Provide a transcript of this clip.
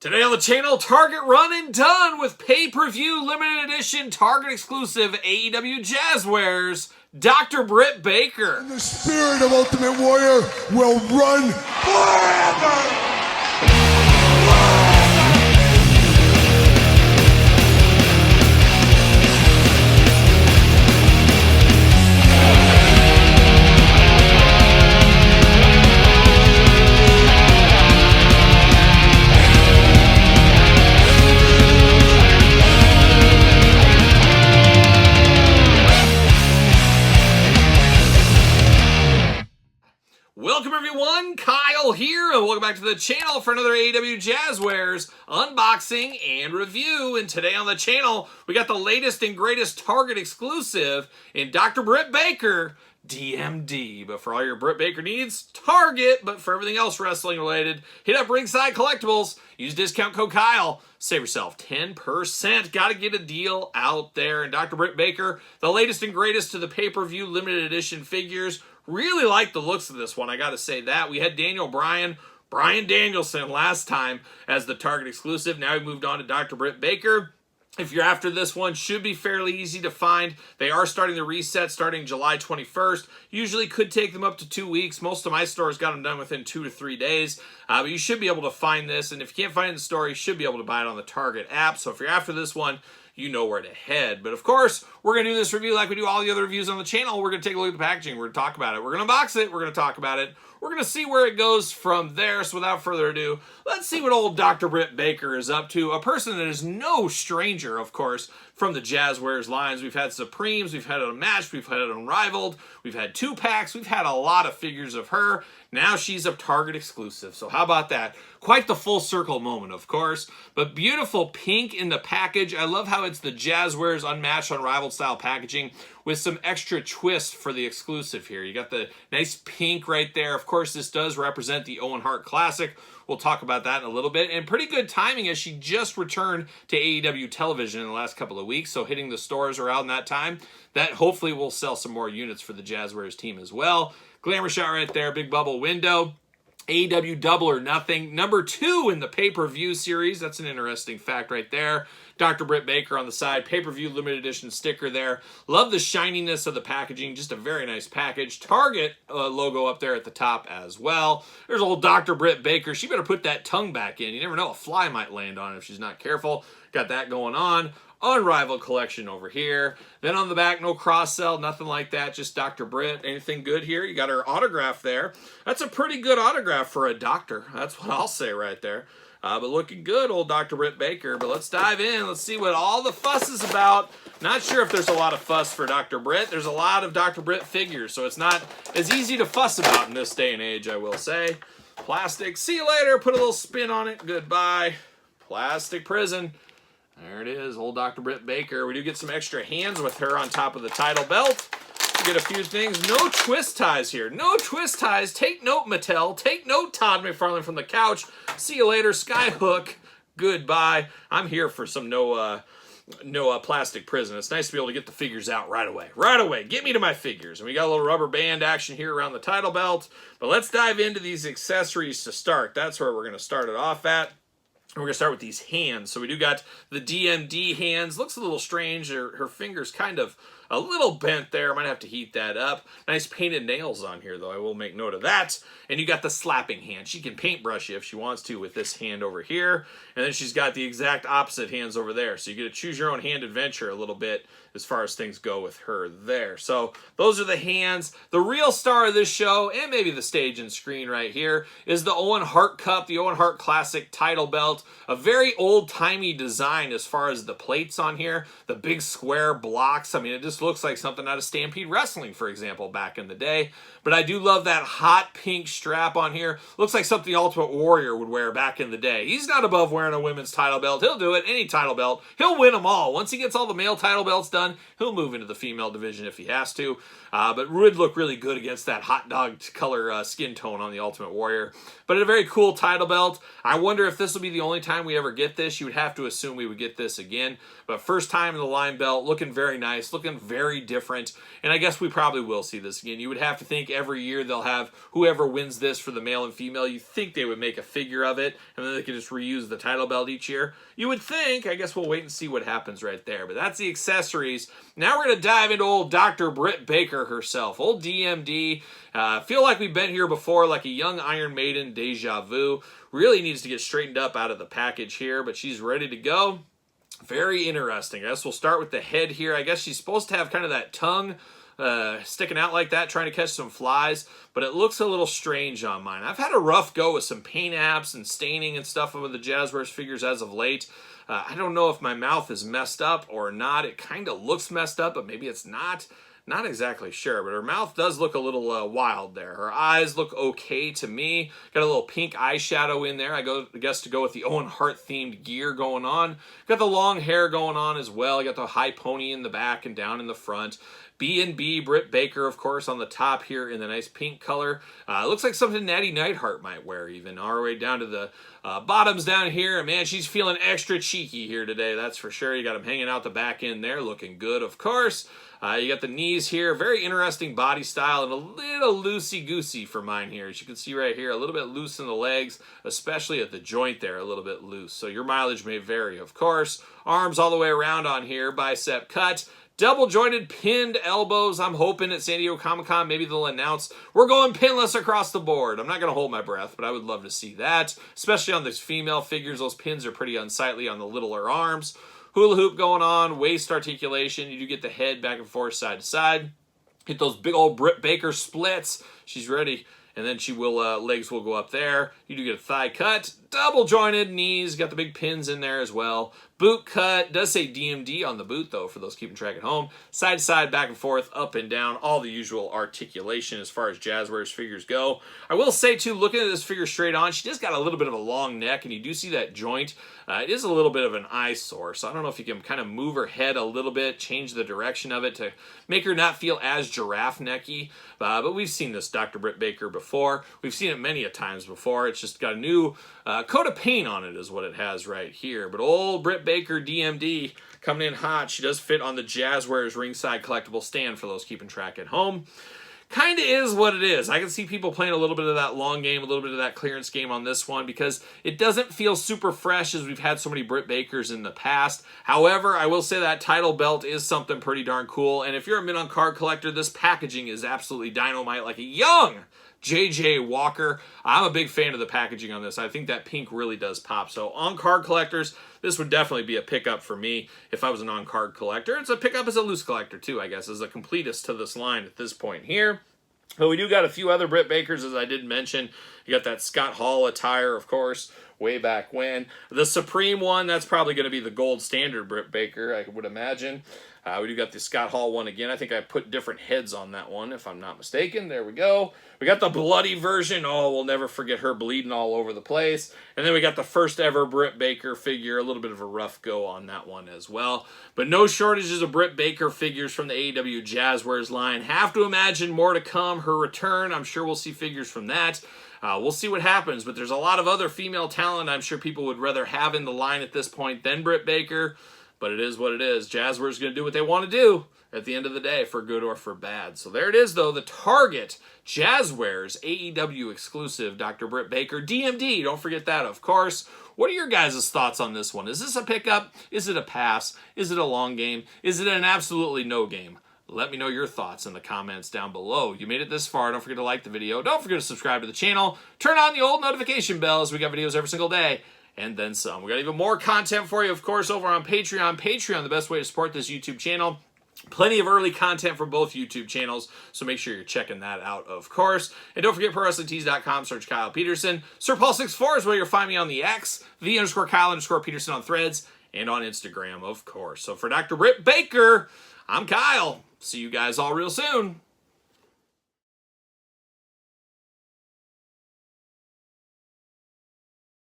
Today on the channel, Target run and done with pay-per-view limited edition Target exclusive AEW jazwares, Dr. Britt Baker. And the spirit of Ultimate Warrior will run forever! Welcome everyone, Kyle here, and welcome back to the channel for another AEW Jazwares unboxing and review. And today on the channel, we got the latest and greatest Target exclusive in Dr. Britt Baker, DMD. But for all your Britt Baker needs, Target. But for everything else wrestling related, hit up Ringside Collectibles. Use discount code Kyle. Save yourself 10%. Got to get a deal out there. And Dr. Britt Baker, the latest and greatest to the pay-per-view limited edition figures. Really like the looks of this one, I got to say that. We had Brian Danielson last time as the Target exclusive. Now we moved on to Dr. Britt Baker. If you're after this one, should be fairly easy to find. They are starting the reset starting July 21st. Usually could take them up to 2 weeks. Most of my stores got them done within 2 to 3 days. But you should be able to find this. And if you can't find it in the store, you should be able to buy it on the Target app. So if you're after this one, you know where to head. But of course, we're going to do this review like we do all the other reviews on the channel. We're going to take a look at the packaging. We're going to talk about it. We're going to unbox it. We're going to talk about it. We're going to see where it goes from there. So without further ado, let's see what old Dr. Britt Baker is up to. A person that is no stranger, of course, from the Jazwares lines. We've had Supremes, we've had it Unmatched, we've had it Unrivaled, we've had 2-packs, we've had a lot of figures of her. Now she's a Target exclusive. So how about that? Quite the full circle moment, of course. But beautiful pink in the package. I love how it's the Jazwares Unmatched, Unrivaled style packaging with some extra twist for the exclusive here. You got the nice pink right there. Of course, this does represent the Owen Hart Classic. We'll talk about that in a little bit. And pretty good timing as she just returned to AEW television in the last couple of weeks. So hitting the stores around that time, that hopefully will sell some more units for the Jazwares team as well. Glamour shot right there, big bubble window. AEW Double or Nothing, number 2 in the pay-per-view series. That's an interesting fact right there. Dr. Britt Baker on the side, pay-per-view limited edition sticker there. Love the shininess of the packaging, just a very nice package. Target logo up there at the top as well. There's old Dr. Britt Baker. She better put that tongue back in. You never know, a fly might land on it if she's not careful. Got that going on. Unrivaled collection over here. Then on the back, no cross-sell, nothing like that, just Dr. Britt. Anything good here? You got her autograph there. That's a pretty good autograph for a doctor. That's what I'll say right there. But looking good, old Dr. Britt Baker. But let's dive in. Let's see what all the fuss is about. Not sure if there's a lot of fuss for Dr. Britt. There's a lot of Dr. Britt figures, so it's not as easy to fuss about in this day and age, I will say. Plastic. See you later. Put a little spin on it. Goodbye. Plastic prison. There it is, old Dr. Britt Baker. We do get some extra hands with her on top of the title belt. We get a few things. No twist ties here. No twist ties. Take note, Mattel. Take note, Todd McFarlane from the couch. See you later, Skyhook. Goodbye. I'm here for some no plastic prison. It's nice to be able to get the figures out right away. Right away. Get me to my figures. And we got a little rubber band action here around the title belt. But let's dive into these accessories to start. That's where we're going to start it off at. We're going to start with these hands. So we do got the DMD hands. Looks a little strange. Her finger's kind of a little bent there. Might have to heat that up. Nice painted nails on here, though. I will make note of that. And you got the slapping hand. She can paintbrush you if she wants to with this hand over here. And then she's got the exact opposite hands over there. So you get to choose your own hand adventure a little bit as far as things go with her there. So those are the hands. The real star of this show, and maybe the stage and screen right here, is the Owen Hart Cup, the Owen Hart Classic title belt. A very old-timey design as far as the plates on here. The big square blocks. I mean, it just looks like something out of Stampede Wrestling, for example, back in the day. But I do love that hot pink strap on here. Looks like something the Ultimate Warrior would wear back in the day. He's not above wearing a women's title belt. He'll do it, any title belt. He'll win them all. Once he gets all the male title belts done, he'll move into the female division if he has to. But would look really good against that hot dog color skin tone on the Ultimate Warrior. But a very cool title belt. I wonder if this will be the only time we ever get this. You would have to assume we would get this again. But first time in the line belt, looking very nice, looking very different. And I guess we probably will see this again. You would have to think every year they'll have whoever wins this for the male and female, you think they would make a figure of it, and then they could just reuse the title belt each year. You would think. I guess we'll wait and see what happens right there. But that's the accessories. Now we're going to dive into old Dr. Britt Baker herself. Old DMD. Feel like we've been here before, like a young Iron Maiden deja vu. Really needs to get straightened up out of the package here, but she's ready to go. Very interesting. I guess we'll start with the head here. I guess she's supposed to have kind of that tongue sticking out like that, trying to catch some flies, but it looks a little strange on mine. I've had a rough go with some paint apps and staining and stuff with the Jazwares figures as of late. I don't know if my mouth is messed up or not. It kind of looks messed up, but maybe it's not. Not exactly sure, but her mouth does look a little wild there. Her eyes look okay to me. Got a little pink eyeshadow in there. I guess to go with the Owen Hart themed gear going on. Got the long hair going on as well. Got the high pony in the back and down in the front. B&B Britt Baker, of course, on the top here in the nice pink color. Looks like something Natty Neidhart might wear even. All the way down to the bottoms down here. Man, she's feeling extra cheeky here today, that's for sure. You got them hanging out the back end there, looking good, of course. You got the knees here. Very interesting body style and a little loosey-goosey for mine here. As you can see right here, a little bit loose in the legs, especially at the joint there, a little bit loose. So your mileage may vary, of course. Arms all the way around on here, bicep cut. Double-jointed pinned elbows. I'm hoping at San Diego Comic-Con maybe they'll announce we're going pinless across the board. I'm not going to hold my breath, but I would love to see that, especially on these female figures. Those pins are pretty unsightly on the littler arms. Hula hoop going on, waist articulation. You do get the head back and forth, side to side. Get those big old Britt Baker splits. She's ready. And then she will, legs will go up there. You do get a thigh cut. Double jointed knees. Got the big pins in there as well. Boot cut. Does say DMD on the boot, though, for those keeping track at home. Side to side, back and forth, up and down. All the usual articulation as far as Jazwares figures go. I will say, too, looking at this figure straight on, she just got a little bit of a long neck, and you do see that joint. It is a little bit of an eyesore, so I don't know if you can kind of move her head a little bit, change the direction of it to make her not feel as giraffe necky. But we've seen this Dr. Britt Baker before. We've seen it many a times before. It's just got a new coat of paint on it is what it has right here. But old Britt Baker DMD coming in hot. She does fit on the Jazwares ringside collectible stand for those keeping track at home. Kind of is what it is. I can see people playing a little bit of that long game, a little bit of that clearance game on this one because it doesn't feel super fresh as we've had so many Britt Bakers in the past. However, I will say that title belt is something pretty darn cool. And if you're a mid-on card collector, this packaging is absolutely dynamite, like a young JJ Walker. I'm a big fan of the packaging on this. I think that pink really does pop. So on card collectors, this would definitely be a pickup for me if I was an on-card collector. It's a pickup as a loose collector too, I guess, as a completist to this line at this point here. But we do got a few other Britt Bakers, as I did mention. You got that Scott Hall attire, of course, way back when. The Supreme one, that's probably going to be the gold standard Britt Baker, I would imagine. We do got the Scott Hall one again. I think I put different heads on that one, if I'm not mistaken. There we go. We got the bloody version. Oh, we'll never forget her bleeding all over the place. And then we got the first ever Britt Baker figure. A little bit of a rough go on that one as well. But no shortages of Britt Baker figures from the AEW Jazwares line. Have to imagine more to come. Her return, I'm sure we'll see figures from that. We'll see what happens, but there's a lot of other female talent I'm sure people would rather have in the line at this point than Britt Baker. But it is what it is. Jazwares going to do what they want to do at the end of the day, for good or for bad. So there it is, though. The Target Jazwares AEW exclusive Dr. Britt Baker DMD. Don't forget that, of course. What are your guys' thoughts on this one? Is this a pickup? Is it a pass? Is it a long game? Is it an absolutely no game? Let me know your thoughts in the comments down below. You made it this far. Don't forget to like the video. Don't forget to subscribe to the channel. Turn on the old notification bells. We got videos every single day. And then some. We got even more content for you, of course, over on Patreon. Patreon, the best way to support this YouTube channel. Plenty of early content from both YouTube channels, so make sure you're checking that out, of course. And don't forget ProWrestlingTees.com, search Kyle Peterson. Sir Paul64 is where you'll find me on the X, _Kyle_Peterson on Threads, and on Instagram, of course. So for Dr. Britt Baker, I'm Kyle. See you guys all real soon.